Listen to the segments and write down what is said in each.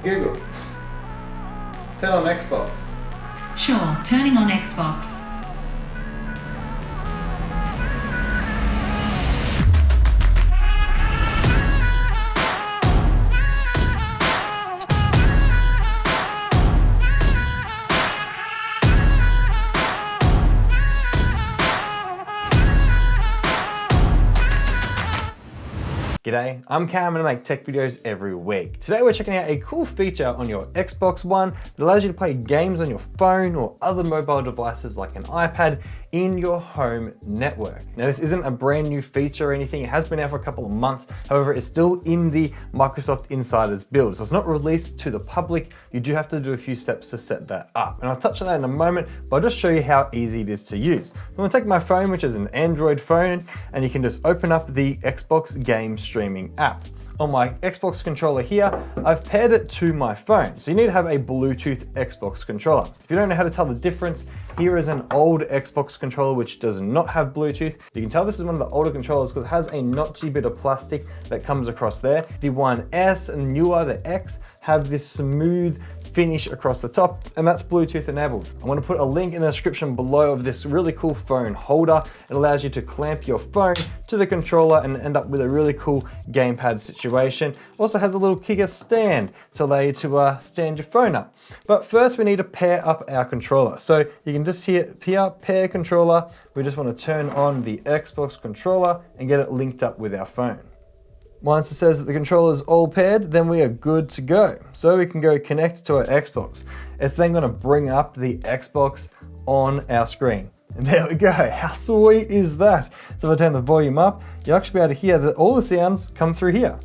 Google. Turn on Xbox. Sure, turning on Xbox. G'day, I'm Cam and I make tech videos every week. Today we're checking out a cool feature on your Xbox One that allows you to play games on your phone or other mobile devices like an iPad in your home network. Now this isn't a brand new feature or anything, it has been out for a couple of months, however it's still in the Microsoft Insiders build, so it's not released to the public. You do have to do a few steps to set that up, and I'll touch on that in a moment, but I'll just show you how easy it is to use. I'm gonna take my phone, which is an Android phone, and you can just open up the Xbox game streaming app. On my Xbox controller here, I've paired it to my phone. So you need to have a Bluetooth Xbox controller. If you don't know how to tell the difference, here is an old Xbox controller which does not have Bluetooth. You can tell this is one of the older controllers because it has a notchy bit of plastic that comes across there. The One S and newer, the X, have this smooth finish across the top, and that's Bluetooth enabled. I'm gonna put a link in the description below of this really cool phone holder. It allows you to clamp your phone to the controller and end up with a really cool gamepad situation. Also has a little kicker stand to allow you to stand your phone up. But first we need to pair up our controller. So you can just hear here, pair controller. We just wanna turn on the Xbox controller and get it linked up with our phone. Once it says that the controller is all paired, then we are good to go. So we can go connect to our Xbox. It's then gonna bring up the Xbox on our screen. And there we go, how sweet is that? So if I turn the volume up, you'll actually be able to hear that all the sounds come through here.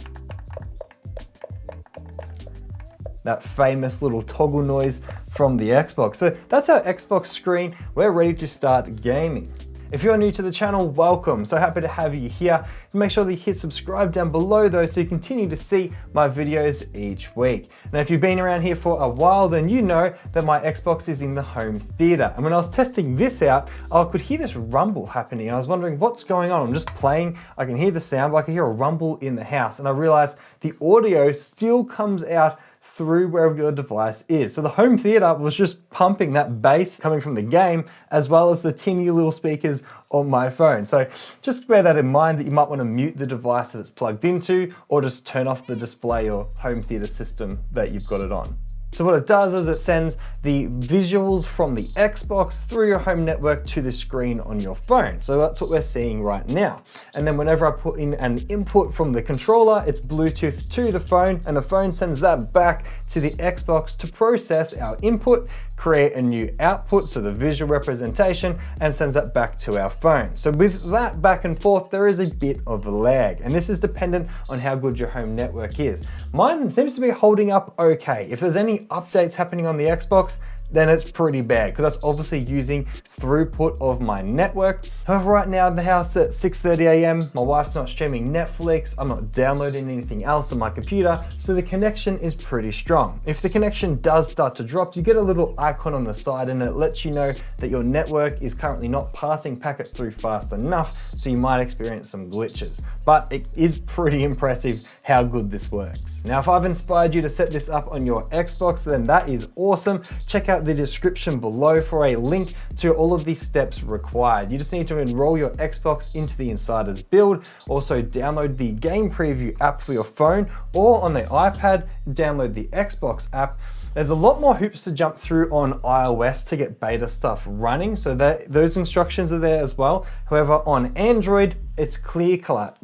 That famous little toggle noise from the Xbox. So that's our Xbox screen. We're ready to start gaming. If you're new to the channel, welcome. So happy to have you here. Make sure that you hit subscribe down below though so you continue to see my videos each week. Now if you've been around here for a while, then you know that my Xbox is in the home theater. And when I was testing this out, I could hear this rumble happening. I was wondering what's going on. I'm just playing, I can hear the sound, but I can hear a rumble in the house. And I realized the audio still comes out through wherever your device is. So the home theater was just pumping that bass coming from the game as well as the teeny little speakers on my phone. So just bear that in mind that you might want to mute the device that it's plugged into or just turn off the display or home theater system that you've got it on. So what it does is it sends the visuals from the Xbox through your home network to the screen on your phone. So that's what we're seeing right now. And then whenever I put in an input from the controller, it's Bluetooth to the phone, and the phone sends that back to the Xbox to process our input, create a new output, so the visual representation, and sends that back to our phone. So with that back and forth, there is a bit of a lag, and this is dependent on how good your home network is. Mine seems to be holding up okay. If there's any updates happening on the Xbox, then it's pretty bad because that's obviously using throughput of my network. However, right now in the house at 6:30 a.m, my wife's not streaming Netflix, I'm not downloading anything else on my computer, so the connection is pretty strong. If the connection does start to drop, you get a little icon on the side and it lets you know that your network is currently not passing packets through fast enough, so you might experience some glitches. But it is pretty impressive how good this works. Now, if I've inspired you to set this up on your Xbox, then that is awesome. Check out the description below for a link to all of the steps required. You just need to enroll your Xbox into the Insiders build, also download the game preview app for your phone, or on the iPad, download the Xbox app. There's a lot more hoops to jump through on iOS to get beta stuff running, so those instructions are there as well. However, on Android, it's clean cut.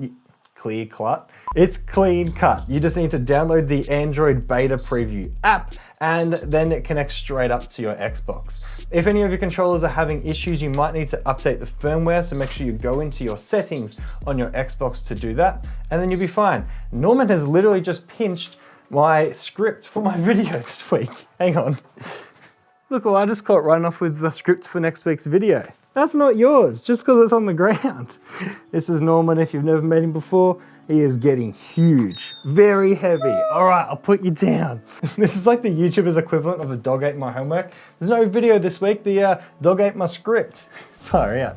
It's clean cut. You just need to download the Android beta preview app and then it connects straight up to your Xbox. If any of your controllers are having issues, you might need to update the firmware, so make sure you go into your settings on your Xbox to do that, and then you'll be fine. Norman has literally just pinched my script for my video this week. Hang on. Look, well, I just caught running off with the script for next week's video. That's not yours, just because it's on the ground. This is Norman, if you've never met him before. He is getting huge, very heavy. All right, I'll put you down. This is like the YouTuber's equivalent of the dog ate my homework. There's no video this week, the dog ate my script. Far out.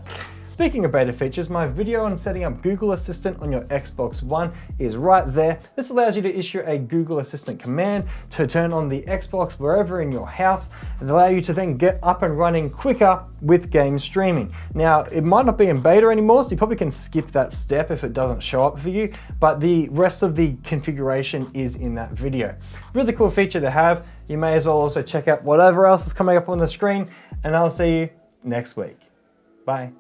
Speaking of beta features, my video on setting up Google Assistant on your Xbox One is right there. This allows you to issue a Google Assistant command to turn on the Xbox wherever in your house and allow you to then get up and running quicker with game streaming. Now, it might not be in beta anymore, so you probably can skip that step if it doesn't show up for you, but the rest of the configuration is in that video. Really cool feature to have. You may as well also check out whatever else is coming up on the screen, and I'll see you next week. Bye.